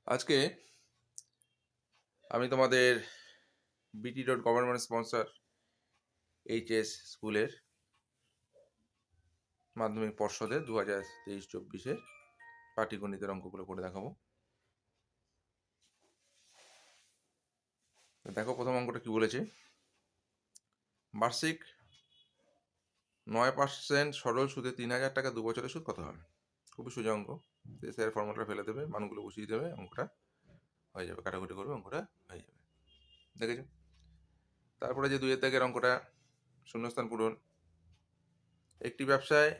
আজকে আমি তোমাদের BT.গভর্নমেন্ট স্পন্সর এইচএস স্কুলের মাধ্যমিক পর্ষদের 2023-24-এর পাটিগণিতের অঙ্কগুলো করে দেখাবো। দেখো প্রথম অঙ্কটা কি বলেছে। বার্ষিক 9% সরল সুদে 3,000 টাকা 2 বছরের সুদ কত হবে? খুবই সোজা অঙ্ক। স্যার ফর্মুলাটা ফেলে দেবে, মানগুলো বসিয়ে দেবে, অঙ্কটা হয়ে যাবে, কাটাকুটি করবে, অঙ্কটা হয়ে যাবে। দেখেছো? তারপরে যে 2-এর দাগের অঙ্কটা, শূন্যস্থান পূরণ। একটি ব্যবসায়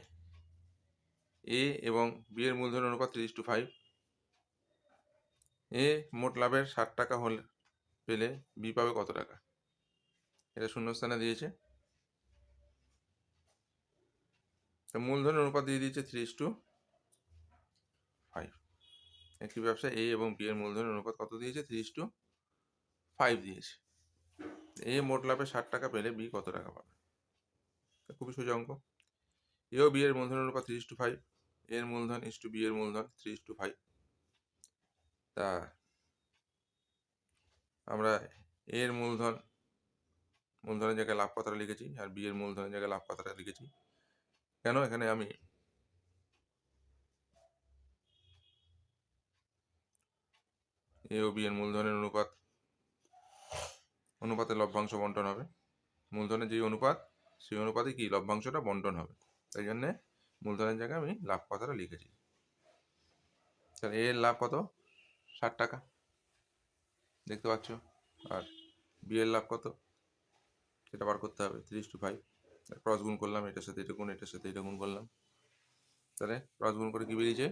এ এবং বি এর মূলধন অনুপাত 3:5। এ মোট লাভের 60 টাকা হলে পেলে বি পাবে কত টাকা? এটা শূন্যস্থানে দিয়েছে। মূলধনের অনুপাত দিয়ে দিয়েছে 3:5। একটি ব্যবসা এ এবং বি এর মূলধনের অনুপাত কত দিয়েছে? 3:5 দিয়েছে। এ মোট লাভে 60 টাকা পেলে বি কত টাকা পাবে? খুবই সোজা অঙ্ক। এ ও বি এর মূলধনের অনুপাত 3:5, এর মূলধন ইস্টু বি এর মূলধন 3:5। তা আমরা এর মূলধনের জায়গায় লাভ কথাটা লিখেছি, আর বি এর মূলধনের জায়গায় লাভ কথাটা লিখেছি কেন? এখানে আমি এ ও বি এর মূলধনের অনুপাতে লভ্যাংশ বন্টন হবে। মূলধনের যেই অনুপাত, সেই অনুপাতে কি লভ্যাংশটা বন্টন হবে, তাই জন্যে মূলধনের জায়গায় আমি লাভ কথাটা লিখেছি। তাহলে এর লাভ কত? 60 টাকা, দেখতে পাচ্ছ। আর বি এর লাভ কত সেটা বার করতে হবে। 3:5 ক্রস গুণ করলাম, এটার সাথে এটা গুণ, এটার সাথে এটা গুণ করলাম। তাহলে ক্রস গুণ করে কি বেরিয়েছে?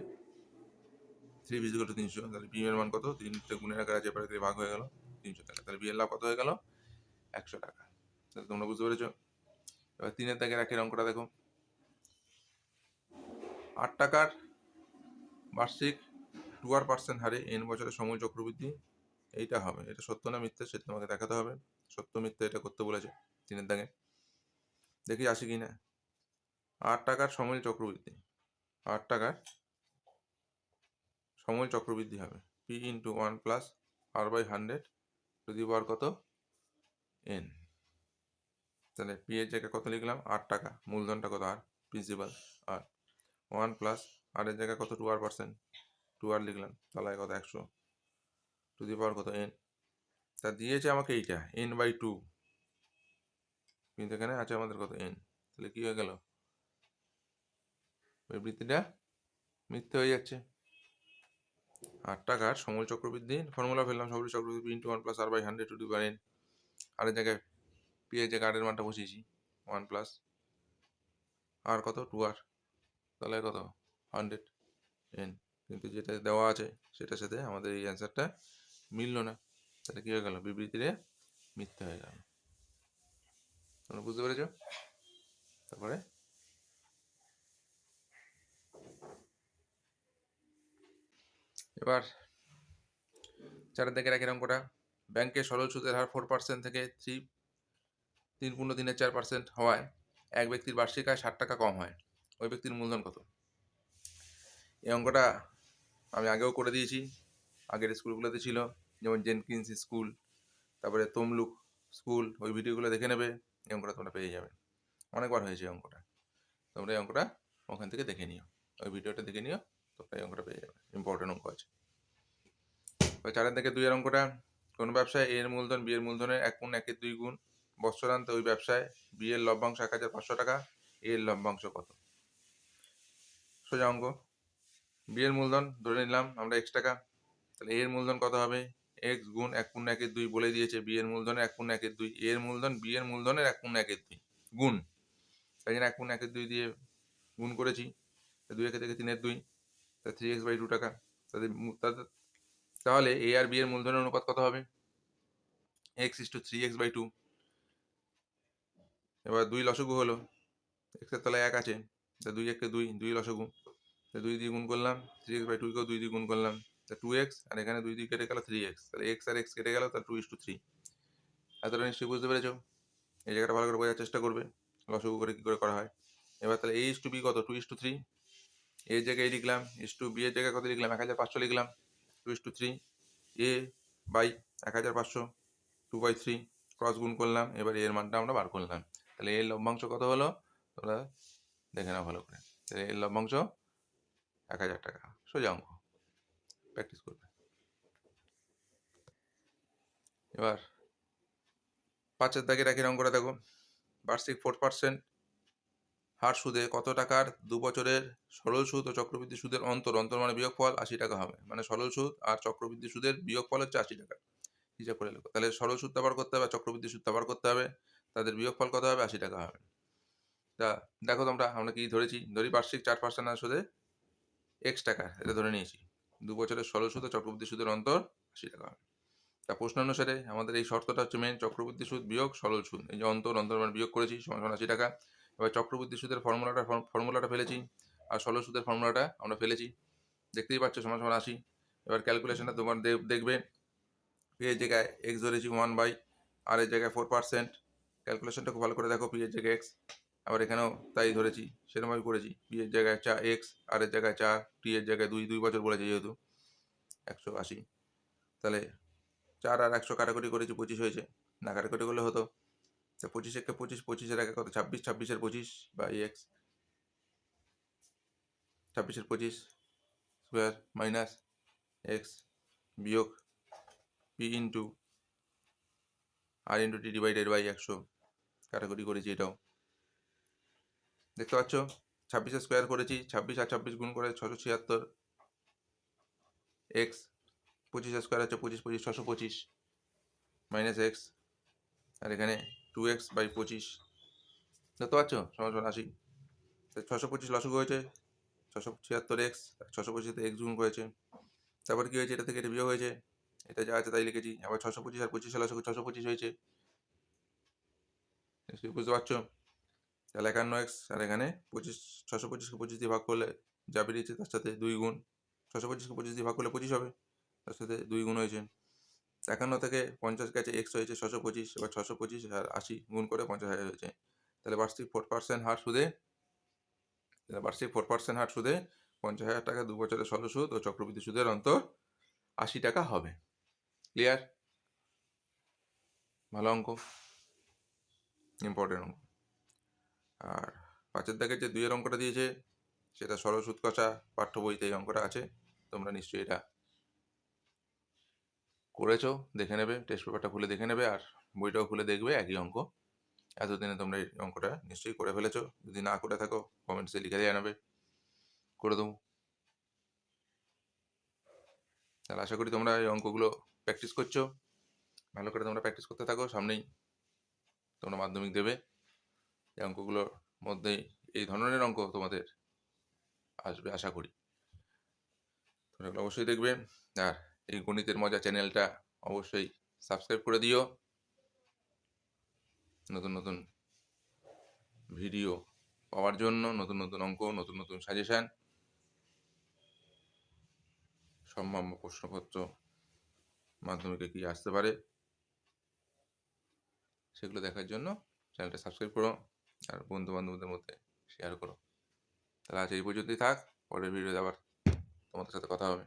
3 = 300। তাহলে বি এর মান কত? 3 গুণের আকারে আছে, এবারে ভাগ হয়ে গেল 300 টাকা। তাহলে বি এর লাভ কত হয়ে গেল? 100 টাকা। তাহলে তোমরা বুঝতে পেরেছো? এবার 3-এর দাগের একের অঙ্কটা দেখো। 8 টাকার বার্ষিক 2% হারে n বছরের সমূল চক্রবৃদ্ধি এইটা হবে। এটা সত্য না মিথ্যা সেটা তোমাকে দেখাতে হবে। সত্য মিথ্যা এটা করতে বলেছে 3-এর দাগে। দেখি আসে কি না। 8 টাকার সমূল চক্রবৃদ্ধি, 8 টাকার সমূল চক্রবৃদ্ধি হবে p × 1 + r/100 টু দি পাওয়ার কত? n। তাহলে p এর জায়গায় কত লিখলাম? 8 টাকা, মূলধনটা কত? আর প্রিন্সিপাল। আর 1 + r এর জায়গায় কত? 2r%, 2r লিখলাম। তাহলে কত? 100 টু দি পাওয়ার কত? n। তা দিয়েছে আমাকে এইটা n/2, কিন্তু এখানে আছে আমাদের কত? n। তাহলে কি হয়ে গেল? ওই বৃত্তিটা মিথ্যে হয়ে যাচ্ছে। 8 টাকার সমূল চক্রবৃদ্ধি ফর্মুলা ফেললাম, সমূল চক্রবৃদ্ধি p × 1 + r/100 to the power n। আর এর জায়গায় p এর জায়গায় r এর মানটা বসিয়েছি, 1 + r কত? 2r। তাহলে কত? 100 n। কিন্তু যেটা দেওয়া আছে সেটার সাথে আমাদের এই অ্যান্সারটা মিললো না। তাহলে কি হয়ে গেল? বিবৃতিতে মিথ্যে হয়ে গেল। তোমরা বুঝতে পেরেছো? তারপরে এবার 4-এর দাগের একের অঙ্কটা। ব্যাংকে সরল সুদের হার 4% থেকে 3.4% হওয়ায় এক ব্যক্তির বার্ষিক আয় 60 টাকা কম হয়। ওই ব্যক্তির মূলধন কত? এই অঙ্কটা আমি আগেও করে দিয়েছি, আগের স্কুলগুলোতে ছিল, যেমন জেনকিন্স স্কুল, তারপরে তমলুক স্কুল। ওই ভিডিওগুলো দেখে নেবে, এই অঙ্কটা তোমরা পেয়ে যাবে। অনেকবার হয়েছে এই অঙ্কটা। তোমরা এই অঙ্কটা ওখান থেকে দেখে নিও, ওই ভিডিওটা দেখে নিও, তোমরা এই অঙ্কটা পেয়ে যাবে। ইম্পর্টেন্ট অঙ্ক আছে। 4-এর থেকে 2-এর অঙ্কটা। কোনো ব্যবসায় এর মূলধন বি এর মূলধনের 1/2 গুণ। বৎসরান্তে ওই ব্যবসায় বি এর লভ্যাংশ 1,500 টাকা, এর লভ্যাংশ কত? সোজা অঙ্ক। বি এর মূলধন ধরে নিলাম আমরা x টাকা, তাহলে এর মূলধন কত হবে? x গুণ 1/2 বলে দিয়েছে। বি এর মূলধনের 1/2, এর মূলধন বি এর মূলধনের 1/2 গুণ, তাই জন্য 1/2 দিয়ে গুণ করেছি। 2 একে থেকে 3-এর 2, তা 3x/2 টাকা। তাহলে এ আর বি এর মূলধনের অনুপাত কত হবে? x:3x/2। এবার 2 লসাগু হলো, x এর তলায় 1 আছে, তা 2 একে 2, 2 লসাগু, তা 2 দিয়ে গুণ করলাম, 3x/2 কেও 2 দিয়ে গুণ করলাম, তা 2x, আর এখানে 2 দিয়ে কেটে গেল 3x, তাহলে x আর x কেটে গেল, তাহলে 2:3। এতটা নিশ্চয়ই বুঝতে পেরেছো? এই জায়গাটা ভালো করে বোঝার চেষ্টা করবে, লসাগু করে কি করে করা হয়। এবার তাহলে a:b কত? 2:3। এর জায়গায় লিখলাম, b এর জায়গায় কত লিখলাম? 1,500 লিখলাম। 2:3, এ বাই 1500 2/3 ক্রস গুণ করলাম, এবার এর মানটা আমরা বার করলাম। তাহলে এর লভ্যাংশ কত হলো তোমরা দেখে নাও ভালো করে। তাহলে এর লভ্যাংশ 1000 টাকা। সোজা অঙ্ক, প্র্যাকটিস করবে। এবার 5-এর দাগের একই অঙ্কটা দেখো। বার্ষিক 4% হার সুদে কত টাকার 2 বছরের সরল সুদ ও চক্রবৃদ্ধি সুদের অন্তর মানে বিয়োগফল 80 টাকা হবে। মানে সরল সুদ আর চক্রবৃদ্ধি সুদের বিয়োগফল হচ্ছে 80 টাকা। হিসাব করে লেখো। তাহলে সরল সুদটা বার করতে হবে, চক্রবৃদ্ধি সুদটা বার করতে হবে, তাদের বিয়োগফল কত হবে? 80 টাকা হবে। তা দেখো আমরা কি ধরেছি? ধরি বার্ষিক 4% হার সুদে x টাকা, এটা ধরে নিয়েছি। 2 বছরের সরল সুদ ও চক্রবৃদ্ধি সুদের অন্তর 80 টাকা হবে। তা প্রশ্ন অনুসারে আমাদের এই শর্তটা হচ্ছে মেন, চক্রবৃদ্ধি সুদ বিয়োগ সরল সুদ। এই যে অন্তর মানে বিয়োগ করেছি সমান 80 টাকা। এবার চক্রবৃদ্ধি সুদের ফর্মুলাটা ফেলেছি, আর সরল সুদের ফর্মুলাটা আমরা ফেলেছি, দেখতেই পাচ্ছ সমান 80। এবার ক্যালকুলেশনটা তোমার দেখবে, পি এর জায়গায় এক্স ধরেছি 1/, আর এর জায়গায় 4%। ক্যালকুলেশনটা খুব ভালো করে দেখো, পি এর জায়গায় এক্স, আবার এখানেও তাই ধরেছি, সেরকমভাবে করেছি। পি এর জায়গায় এক্স, আর এর জায়গায় 4, টি এর জায়গায় 2 বছর বলেছে যেহেতু 180। তাহলে 4 আর 100 কাটাকুটি করেছি, 25 হয়েছে। না কাটাকুটি করলে হতো, তা 25 একে 25, 25-এর আগে কত? 26, 26-এর 25 বা এক্স, 26-এর 25 স্কোয়ার মাইনাস এক্স বিয়োগ P into R into T divided by 100। কাটাকুটি করেছি, এটাও দেখতে পাচ্ছ। 26-এর স্কোয়ার করেছি, 26 আর 26 গুণ করে 676 এক্স, 25-এর স্কোয়ার হচ্ছে 25, 25 625 মাইনাস এক্স, আর এখানে 2x বাই 25 দেখতে পাচ্ছ সমান 80। 625 লসগু হয়েছে, 676 এক্স, 625-তে এক্স গুণ করেছে। তারপর কি হয়েছে? এটা থেকে এটা বিয়োগ হয়েছে, এটা যা আছে তাই লিখেছি। আবার 625 আর 25 লসগু 625 হয়েছে, বুঝতে পারছো? তাহলে 51x, আর এখানে 25, 625-কে 25 দিয়ে ভাগ করলে যা বেরিয়েছে তার সাথে 2 গুণ, 625-কে 25 দিয়ে ভাগ করলে 25 হবে, তার সাথে 2 গুণ হয়েছে। 51 থেকে 50 গেছে, এক্স হয়েছে 625, এবার 625 আর 80 গুণ করে 50,000 হয়েছে। তাহলে বার্ষিক 4% হার সুদে 50,000 টাকা 2 বছরের সরল সুদ ও চক্রবৃদ্ধি সুদের অন্তর 80 টাকা হবে। ক্লিয়ার? ভালো অঙ্ক, ইম্পর্টেন্ট অঙ্ক। আর 5-এর দাগের যে 2-এর অঙ্কটা দিয়েছে সেটা সরল সুদ কষা, পাঠ্য বইতে এই অঙ্কটা আছে, তোমরা নিশ্চয়ই এটা করেছো, দেখে নেবে, টেস্ট পেপারটা খুলে দেখে নেবে, আর বইটাও খুলে দেখবে, একই অঙ্ক। এতদিনে তোমরা এই অঙ্কটা নিশ্চয়ই করে ফেলেছো, যদি না করে থাকো কমেন্টসে লিখে জানাবে, করে দেবো। তাহলে আশা করি তোমরা এই অঙ্কগুলো প্র্যাকটিস করছো, ভালো করে তোমরা প্র্যাকটিস করতে থাকো। সামনেই তোমরা মাধ্যমিক দেবে, এই অঙ্কগুলোর মধ্যেই এই ধরনের অঙ্ক তোমাদের আসবে আশা করি। তোমরা এগুলো অবশ্যই দেখবে, আর এই গণিতের মজা চ্যানেলটা অবশ্যই সাবস্ক্রাইব করে দিও, নতুন নতুন ভিডিও পাওয়ার জন্য, নতুন নতুন অঙ্ক, নতুন নতুন সাজেশান, সম্ভাব্য প্রশ্নপত্র মাধ্যমিকে কি আসতে পারে সেগুলো দেখার জন্য চ্যানেলটা সাবস্ক্রাইব করো, আর বন্ধু বান্ধবদের মধ্যে শেয়ার করো। তাহলে আজ এই পর্যন্তই থাক, পরের ভিডিওতে আবার তোমাদের সাথে কথা হবে।